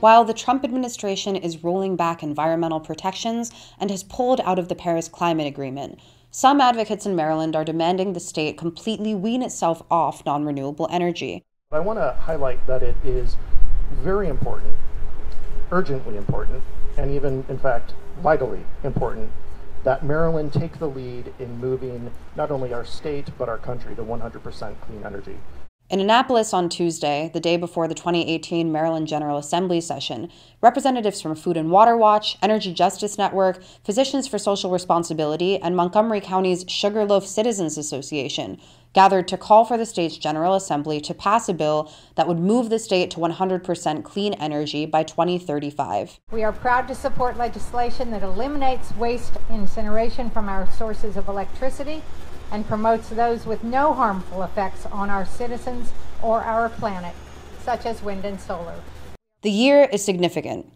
while the Trump administration is rolling back environmental protections and has pulled out of the Paris Climate Agreement. Some advocates in Maryland are demanding the state completely wean itself off non-renewable energy. I want to highlight that it is very important, urgently important, and even, in fact, vitally important that Maryland take the lead in moving not only our state but our country to 100% clean energy. In Annapolis on Tuesday, the day before the 2018 Maryland General Assembly session, representatives from Food and Water Watch, Energy Justice Network, Physicians for Social Responsibility, and Montgomery County's Sugarloaf Citizens Association gathered to call for the state's General Assembly to pass a bill that would move the state to 100% clean energy by 2035. We are proud to support legislation that eliminates waste incineration from our sources of electricity and promotes those with no harmful effects on our citizens or our planet, such as wind and solar. The year is significant.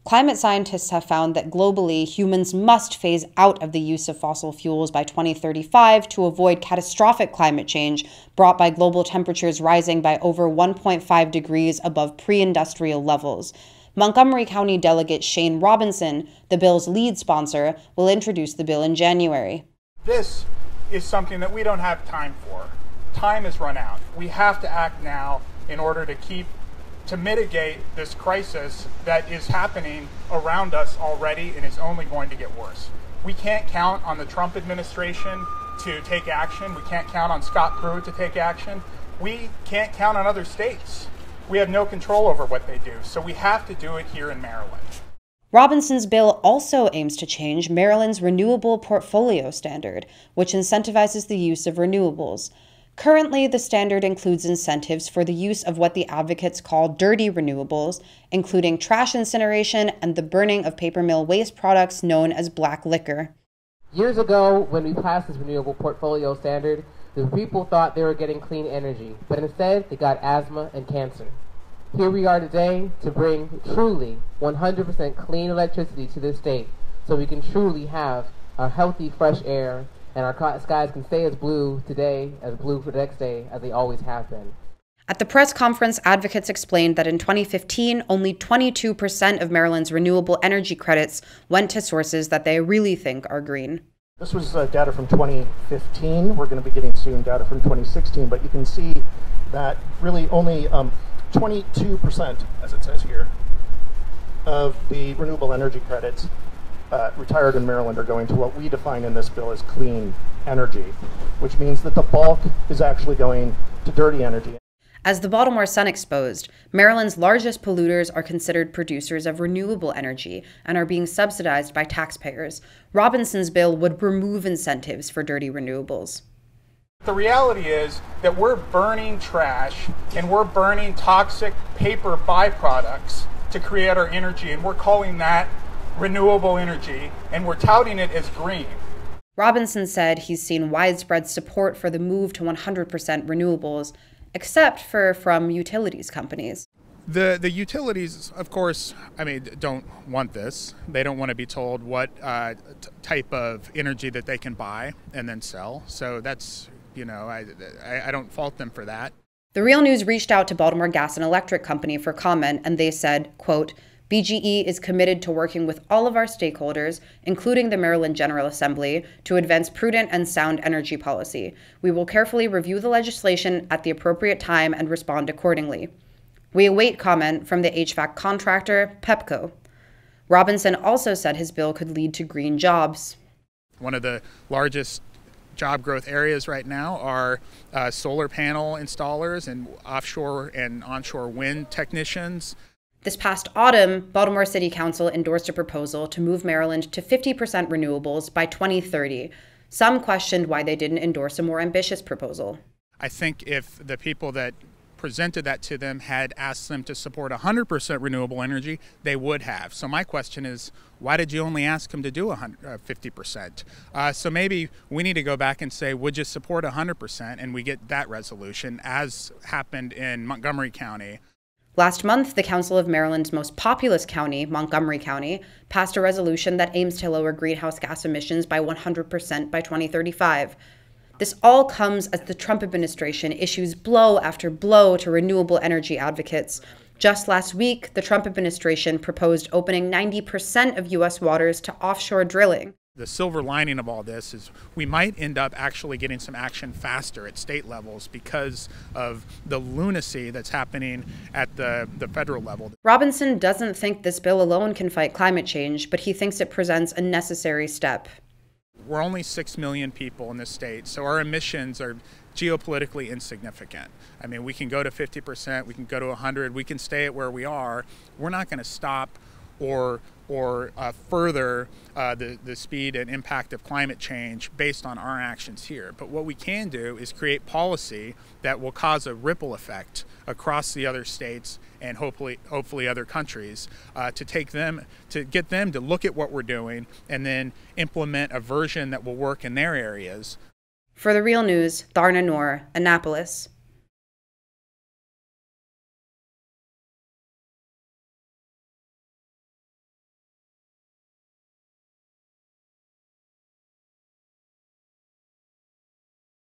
Climate scientists have found that globally, humans must phase out of the use of fossil fuels by 2035 to avoid catastrophic climate change brought by global temperatures rising by over 1.5 degrees above pre-industrial levels. Montgomery County Delegate Shane Robinson, the bill's lead sponsor, will introduce the bill in January. This is something that we don't have time for. Time has run out. We have to act now in order to mitigate this crisis that is happening around us already and is only going to get worse. We can't count on the Trump administration to take action. We can't count on Scott Pruitt to take action. We can't count on other states. We have no control over what they do, so we have to do it here in Maryland. Robinson's bill also aims to change Maryland's Renewable Portfolio Standard, which incentivizes the use of renewables. Currently, the standard includes incentives for the use of what the advocates call dirty renewables, including trash incineration and the burning of paper mill waste products known as black liquor. Years ago, when we passed this Renewable Portfolio Standard, the people thought they were getting clean energy, but instead they got asthma and cancer. Here we are today to bring truly 100% clean electricity to this state so we can truly have a healthy, fresh air and our skies can stay as blue today, as blue for the next day, as they always have been. At the press conference, advocates explained that in 2015, only 22% of Maryland's renewable energy credits went to sources that they really think are green. This was data from 2015. We're going to be getting soon data from 2016, but you can see that really only 22%, as it says here, of the renewable energy credits retired in Maryland are going to what we define in this bill as clean energy, which means that the bulk is actually going to dirty energy. As the Baltimore Sun exposed, Maryland's largest polluters are considered producers of renewable energy and are being subsidized by taxpayers. Robinson's bill would remove incentives for dirty renewables. The reality is that we're burning trash and we're burning toxic paper byproducts to create our energy, and we're calling that renewable energy, and we're touting it as green. Robinson said he's seen widespread support for the move to 100% renewables, except from utilities companies. The utilities, of course, don't want this. They don't want to be told what type of energy that they can buy and then sell. So that's, I don't fault them for that. The Real News reached out to Baltimore Gas and Electric Company for comment, and they said, quote, BGE is committed to working with all of our stakeholders, including the Maryland General Assembly, to advance prudent and sound energy policy. We will carefully review the legislation at the appropriate time and respond accordingly. We await comment from the HVAC contractor, Pepco. Robinson also said his bill could lead to green jobs. One of the largest job growth areas right now are solar panel installers and offshore and onshore wind technicians. This past autumn, Baltimore City Council endorsed a proposal to move Maryland to 50% renewables by 2030. Some questioned why they didn't endorse a more ambitious proposal. I think if the people that presented that to them had asked them to support 100% renewable energy, they would have. So my question is, why did you only ask them to do 50%? So maybe we need to go back and say, would you support 100%? And we get that resolution, as happened in Montgomery County. Last month, the Council of Maryland's most populous county, Montgomery County, passed a resolution that aims to lower greenhouse gas emissions by 100% by 2035. This all comes as the Trump administration issues blow after blow to renewable energy advocates, Just last week, the Trump administration proposed opening 90% of U.S. waters to offshore drilling. The silver lining of all this is we might end up actually getting some action faster at state levels because of the lunacy that's happening at the federal level. Robinson doesn't think this bill alone can fight climate change, but he thinks it presents a necessary step. We're only 6 million people in this state, so our emissions are geopolitically insignificant. I mean, we can go to 50%, we can go to 100, we can stay at where we are. We're not going to stop or further the speed and impact of climate change based on our actions here. But what we can do is create policy that will cause a ripple effect across the other states and hopefully other countries to get them to look at what we're doing and then implement a version that will work in their areas. For The Real News, Tharna Noor, Annapolis.